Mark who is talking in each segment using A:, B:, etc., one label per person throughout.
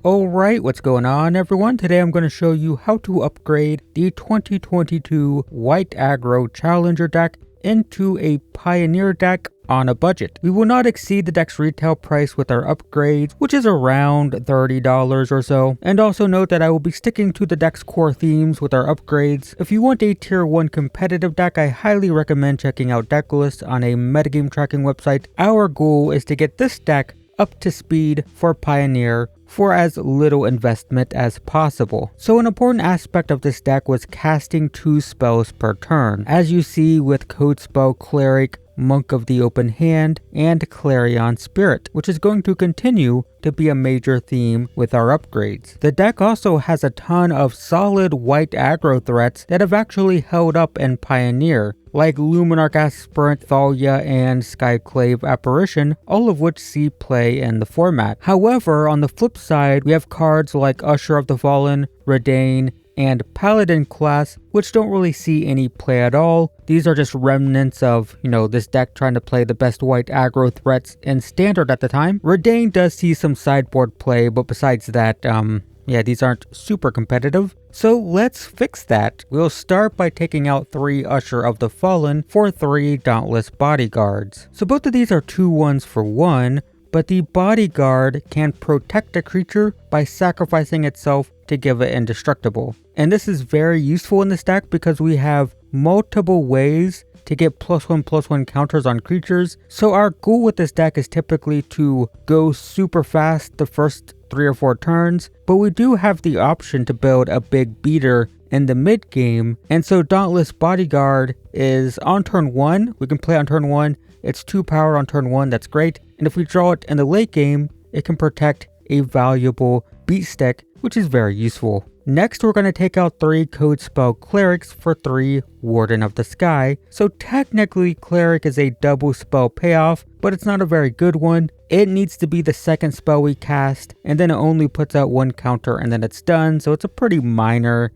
A: Alright, what's going on everyone? Today I'm going to show you how to upgrade the 2022 White Aggro Challenger Deck into a Pioneer deck on a budget. We will not exceed the deck's retail price with our upgrades, which is around $30 or so. And also note that I will be sticking to the deck's core themes with our upgrades. If you want a tier 1 competitive deck, I highly recommend checking out deck lists on a metagame tracking website. Our goal is to get this deck up to speed for Pioneer for as little investment as possible. So an important aspect of this deck was casting 2 spells per turn, as you see with Code Spell Cleric, Monk of the Open Hand, and Clarion Spirit, which is going to continue to be a major theme with our upgrades. The deck also has a ton of solid white aggro threats that have actually held up in Pioneer, like Luminarch Aspirant, Thalia, and Skyclave Apparition, all of which see play in the format. However, on the flip side, we have cards like Usher of the Fallen, Redain, and Paladin class, which don't really see any play at all. These are just remnants of, this deck trying to play the best white aggro threats in Standard at the time. Redain does see some sideboard play, but besides that, these aren't super competitive. So let's fix that. We'll start by taking out 3 Usher of the Fallen for 3 Dauntless Bodyguards. So both of these are 2/1s for 1, but the Bodyguard can protect a creature by sacrificing itself to give it indestructible. And this is very useful in this deck because we have multiple ways to get +1/+1 counters on creatures. So our goal with this deck is typically to go super fast the first 3 or 4 turns, but we do have the option to build a big beater in the mid game. And so Dauntless Bodyguard is on turn 1. We can play on turn 1. It's 2 power on turn 1. That's great. And if we draw it in the late game, it can protect a valuable beat stick, which is very useful. Next, we're going to take out 3 Code Spell Clerics for 3 Warden of the Sky. So technically, Cleric is a double spell payoff, but it's not a very good one. It needs to be the second spell we cast, and then it only puts out 1 counter and then it's done. So it's a pretty minor,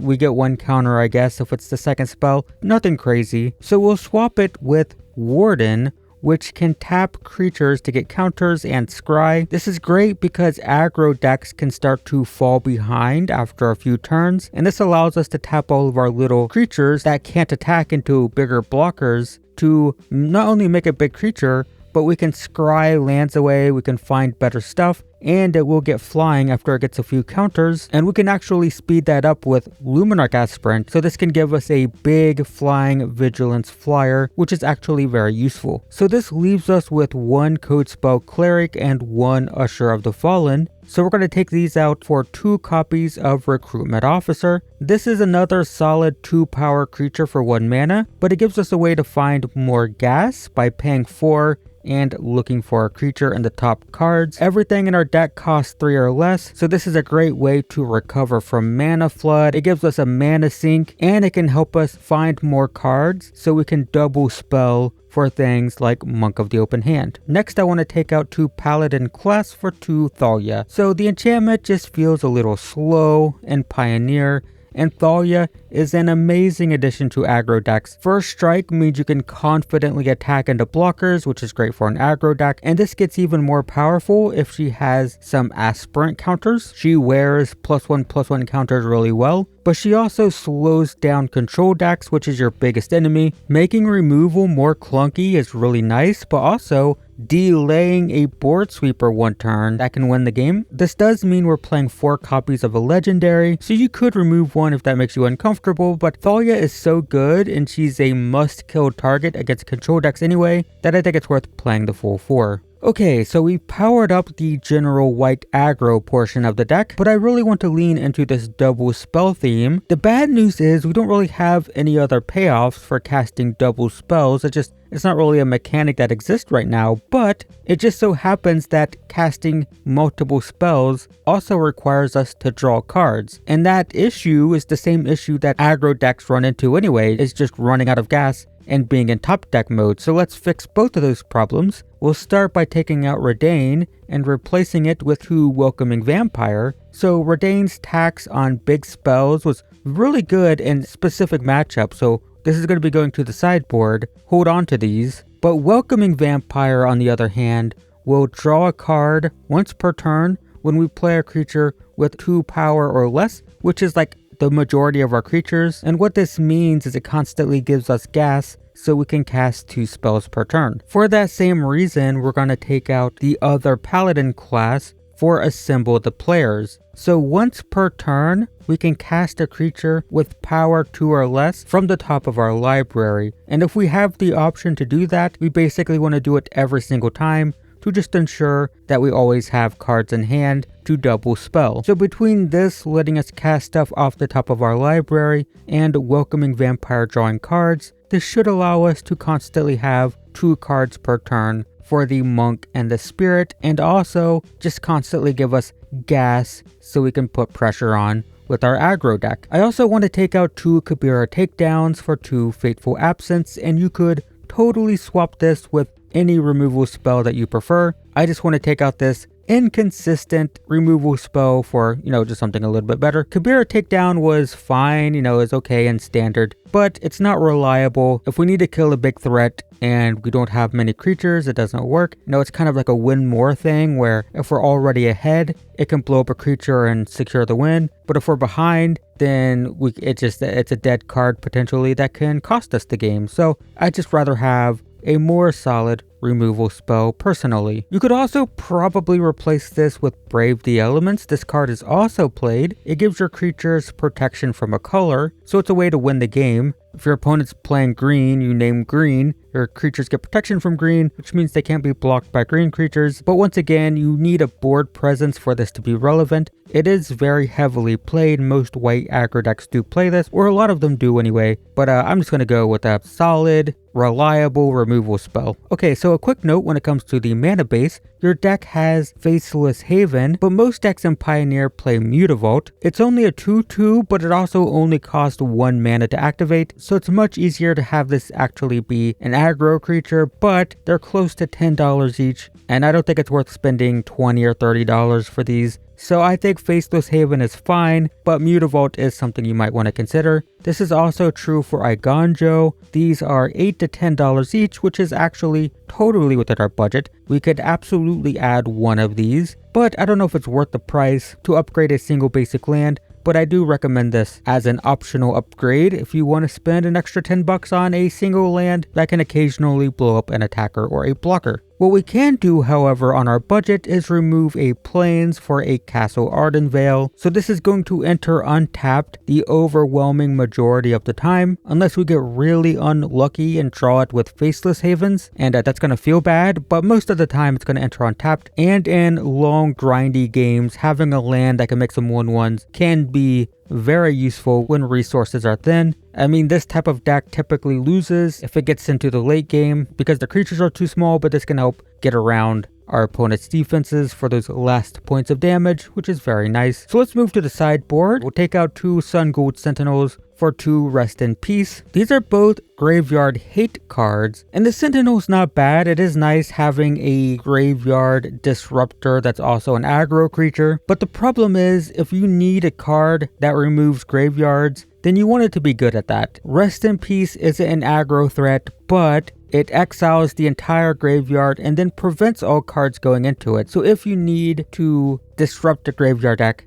A: we get 1 counter, I guess, if it's the second spell. Nothing crazy. So we'll swap it with Warden, which can tap creatures to get counters and scry. This is great because aggro decks can start to fall behind after a few turns, and this allows us to tap all of our little creatures that can't attack into bigger blockers to not only make a big creature, but we can scry lands away, we can find better stuff, and it will get flying after it gets a few counters, and we can actually speed that up with Luminarch Aspirant, so this can give us a big flying vigilance flyer, which is actually very useful. So this leaves us with 1 Code Spell Cleric and 1 Usher of the Fallen. So we're going to take these out for 2 copies of Recruitment Officer. This is another solid 2 power creature for 1 mana, but it gives us a way to find more gas by paying 4 and looking for a creature in the top cards. Everything in our deck costs 3 or less, so this is a great way to recover from mana flood. It gives us a mana sink, and it can help us find more cards so we can double spell for things like Monk of the Open Hand. Next, I want to take out 2 Paladin class for 2 Thalia. So the enchantment just feels a little slow in Pioneer, and Thalia is an amazing addition to aggro decks. First Strike means you can confidently attack into blockers, which is great for an aggro deck, and this gets even more powerful if she has some aspirant counters. She wears +1/+1 counters really well, but she also slows down control decks, which is your biggest enemy. Making removal more clunky is really nice, but also delaying a board sweeper 1 turn that can win the game. This does mean we're playing 4 copies of a legendary, so you could remove 1 if that makes you uncomfortable, but Thalia is so good and she's a must-kill target against control decks anyway that I think it's worth playing the full 4. Okay, so we powered up the general white aggro portion of the deck, but I really want to lean into this double spell theme. The bad news is we don't really have any other payoffs for casting double spells. It's not really a mechanic that exists right now, but it just so happens that casting multiple spells also requires us to draw cards. And that issue is the same issue that aggro decks run into anyway, is just running out of gas and being in top deck mode. So let's fix both of those problems. We'll start by taking out Redain and replacing it with 2 Welcoming Vampire. So Redain's tax on big spells was really good in specific matchups, so this is going to be going to the sideboard. Hold on to these. But Welcoming Vampire, on the other hand, will draw a card once per turn when we play a creature with 2 power or less, which is like the majority of our creatures. And what this means is it constantly gives us gas, so we can cast 2 spells per turn. For that same reason, we're going to take out the other paladin class for assemble the players. So once per turn, we can cast a creature with power 2 or less from the top of our library. And if we have the option to do that, we basically want to do it every single time to just ensure that we always have cards in hand to double spell. So between this letting us cast stuff off the top of our library and welcoming vampire drawing cards, this should allow us to constantly have 2 cards per turn for the monk and the spirit, and also just constantly give us gas so we can put pressure on with our aggro deck. I also want to take out 2 Kabira takedowns for 2 Fateful Absence, and you could totally swap this with any removal spell that you prefer. I just want to take out this inconsistent removal spell for, just something a little bit better. Kabira Takedown was fine, is okay and standard, but it's not reliable. If we need to kill a big threat and we don't have many creatures, it doesn't work. It's kind of like a win more thing where if we're already ahead, it can blow up a creature and secure the win. But if we're behind, then it's a dead card potentially that can cost us the game. So I'd just rather have a more solid removal spell personally. You could also probably replace this with Brave the Elements. This card is also played. It gives your creatures protection from a color, so it's a way to win the game. If your opponent's playing green, you name green, your creatures get protection from green, which means they can't be blocked by green creatures. But once again, you need a board presence for this to be relevant. It is very heavily played. Most white aggro decks do play this, or a lot of them do anyway. But I'm just going to go with a solid, reliable removal spell. Okay, so a quick note when it comes to the mana base. Your deck has Faceless Haven, but most decks in Pioneer play Mutavault. It's only a 2/2, but it also only costs 1 mana to activate, so it's much easier to have this actually be an aggro creature, but they're close to $10 each, and I don't think it's worth spending $20 or $30 for these. So I think Faceless Haven is fine, but Mutavault is something you might want to consider. This is also true for Iganjo. These are $8 to $10 each, which is actually totally within our budget. We could absolutely add one of these, but I don't know if it's worth the price to upgrade a single basic land. But I do recommend this as an optional upgrade if you want to spend an extra $10 on a single land that can occasionally blow up an attacker or a blocker. What we can do, however, on our budget is remove a plains for a Castle Ardenvale. So this is going to enter untapped the overwhelming majority of the time, unless we get really unlucky and draw it with Faceless Havens, and that's going to feel bad, but most of the time it's going to enter untapped. And in long grindy games, having a land that can make some 1/1s can be very useful when resources are thin. I mean, this type of deck typically loses if it gets into the late game because the creatures are too small, but this can help get around our opponent's defenses for those last points of damage, which is very nice. So let's move to the sideboard. We'll take out 2 Sun Gold Sentinels for 2 Rest in Peace. These are both graveyard hate cards, and the Sentinel's not bad. It is nice having a graveyard disruptor that's also an aggro creature, but the problem is if you need a card that removes graveyards, then you want it to be good at that. Rest in Peace isn't an aggro threat, but it exiles the entire graveyard and then prevents all cards going into it. So if you need to disrupt the graveyard deck,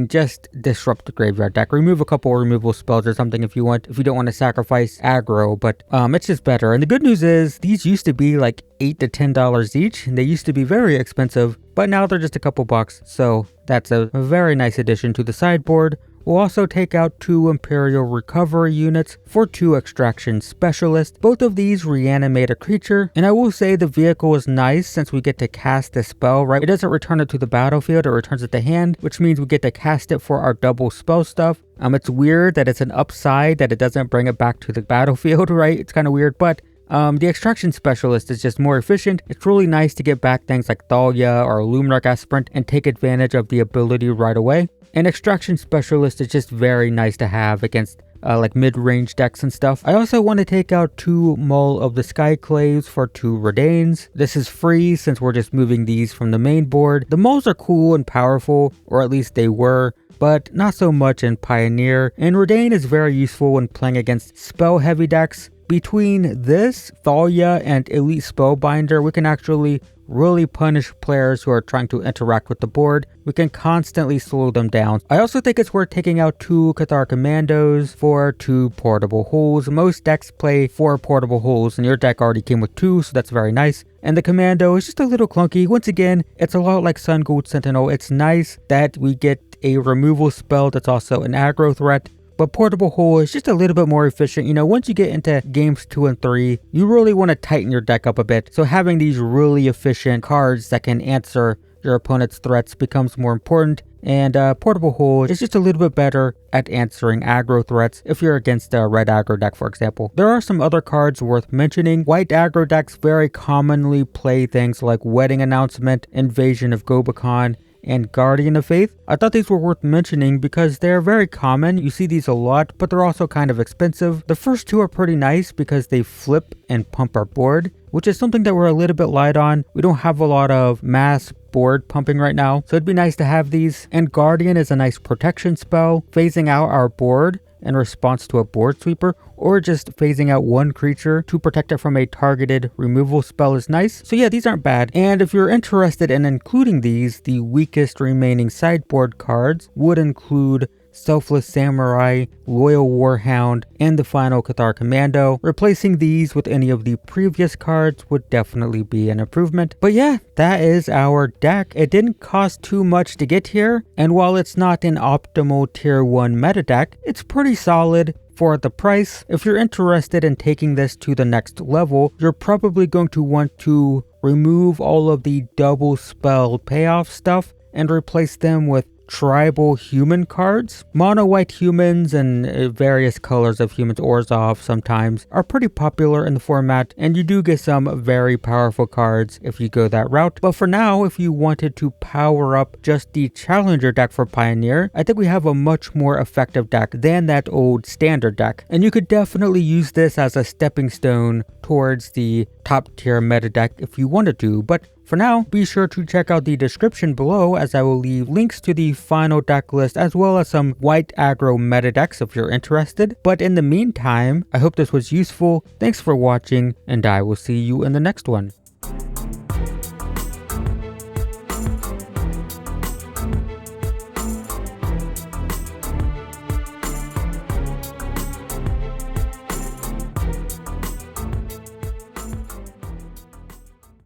A: just disrupt the graveyard deck. Remove a couple removal spells or something if you don't want to sacrifice aggro, but it's just better. And the good news is these used to be like $8 to $10 each, and they used to be very expensive, but now they're just a couple bucks. So that's a very nice addition to the sideboard. We'll also take out 2 Imperial Recovery units for 2 Extraction Specialists. Both of these reanimate a creature, and I will say the vehicle is nice since we get to cast this spell, right? It doesn't return it to the battlefield, it returns it to hand, which means we get to cast it for our double spell stuff. It's weird that it's an upside that it doesn't bring it back to the battlefield, right? It's kind of weird, but the Extraction Specialist is just more efficient. It's really nice to get back things like Thalia or Luminarch Aspirant and take advantage of the ability right away. An Extraction Specialist is just very nice to have against like mid-range decks and stuff. I also want to take out 2 Maul of the Skyclaves for 2 Redains. This is free since we're just moving these from the main board. The Mauls are cool and powerful, or at least they were, but not so much in Pioneer. And Redain is very useful when playing against spell-heavy decks. Between this, Thalia, and Elite Spellbinder, we can actually really punish players who are trying to interact with the board. We can constantly slow them down. I also think it's worth taking out 2 Cathar Commandos for 2 portable holes. Most decks play 4 portable holes, and your deck already came with 2, so that's very nice. And the Commando is just a little clunky. Once again, it's a lot like Sun Gold Sentinel. It's nice that we get a removal spell that's also an aggro threat. But Portable Hole is just a little bit more efficient. You know, once you get into games 2 and 3, you really want to tighten your deck up a bit. So having these really efficient cards that can answer your opponent's threats becomes more important. And Portable Hole is just a little bit better at answering aggro threats if you're against a red aggro deck, for example. There are some other cards worth mentioning. White aggro decks very commonly play things like Wedding Announcement, Invasion of Gobakhan, and Guardian of Faith. I thought these were worth mentioning because they're very common. You see these a lot, but they're also kind of expensive. The first 2 are pretty nice because they flip and pump our board, which is something that we're a little bit light on. We don't have a lot of mass board pumping right now, so it'd be nice to have these. And Guardian is a nice protection spell, phasing out our board in response to a board sweeper, or just phasing out 1 creature to protect it from a targeted removal spell is nice. So yeah, these aren't bad. And if you're interested in including these, the weakest remaining sideboard cards would include Selfless Samurai, Loyal Warhound, and the final Cathar Commando. Replacing these with any of the previous cards would definitely be an improvement. But yeah, that is our deck. It didn't cost too much to get here, and while it's not an optimal tier 1 meta deck, it's pretty solid for the price. If you're interested in taking this to the next level, you're probably going to want to remove all of the double spell payoff stuff and replace them with tribal human cards. Mono white humans and various colors of humans, Orzhov sometimes, are pretty popular in the format, and you do get some very powerful cards if you go that route. But for now, if you wanted to power up just the Challenger deck for Pioneer, I think we have a much more effective deck than that old standard deck. And you could definitely use this as a stepping stone towards the top tier meta deck if you wanted to, but for now, be sure to check out the description below, as I will leave links to the final deck list as well as some white aggro meta decks if you're interested. But in the meantime, I hope this was useful. Thanks for watching, and I will see you in the next one.